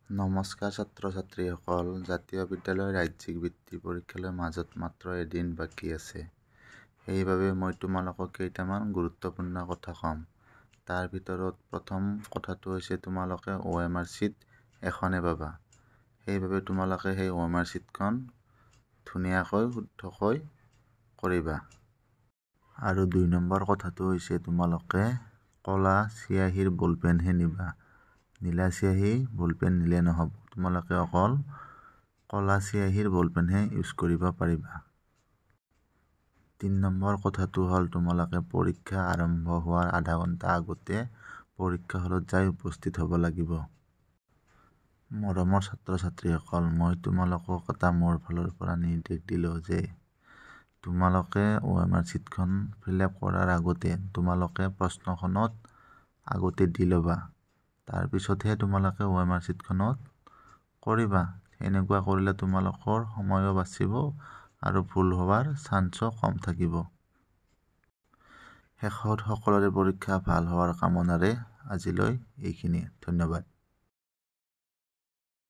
নমস্কাৰ ছাত্ৰ ছাত্ৰীসকল, জাতীয় বিদ্যালয় ৰাজ্যিক বৃত্তি পৰীক্ষালৈ মাজত মাত্ৰ এদিন বাকী আছে। সেইবাবে মই তোমালোকক কেইটামান গুৰুত্বপূৰ্ণ কথা ক'ম। তাৰ ভিতৰত প্ৰথম কথাটো হৈছে তোমালোকে OMR চিট এখনে পাবা। সেইবাবে তোমালোকে সেই OMR চিটখন ধুনীয়াকৈ শুদ্ধকৈ কৰিবা। আৰু 2 নম্বৰ কথাটো হৈছে তোমালোকে ক'লা চিয়াহীৰ বলপেনহে নিবা। নীলা চিয়াহী বলপেন নিলে নহ'ব। তোমালোকে অকল ক'লা চিয়াহীৰ বলপেনহে ইউজ কৰিব পাৰিবা। 3 নম্বৰ কথাটো হ'ল তোমালোকে পৰীক্ষা আৰম্ভ হোৱাৰ আধা ঘণ্টা আগতে পৰীক্ষা হলত যাই উপস্থিত হ'ব লাগিব। মৰমৰ ছাত্ৰ ছাত্ৰীসকল, মই তোমালোকক এটা মোৰ ফালৰ পৰা নিৰ্দেশ দিলোঁ যে তোমালোকে OMR চিটখন ফিল-আপ কৰাৰ আগতে তোমালোকে প্ৰশ্নখনত আগতে দি ল'বা। তাৰপিছতহে তোমালোকে OMR চিটখনত কৰিবা। এনেকুৱা কৰিলে তোমালোকৰ সময়ো বাচিব আৰু ভুল হোৱাৰ চান্সও কম থাকিব। শেষত সকলোৰে পৰীক্ষা ভাল হোৱাৰ কামনাৰে আজিলৈ এইখিনিয়ে। ধন্যবাদ।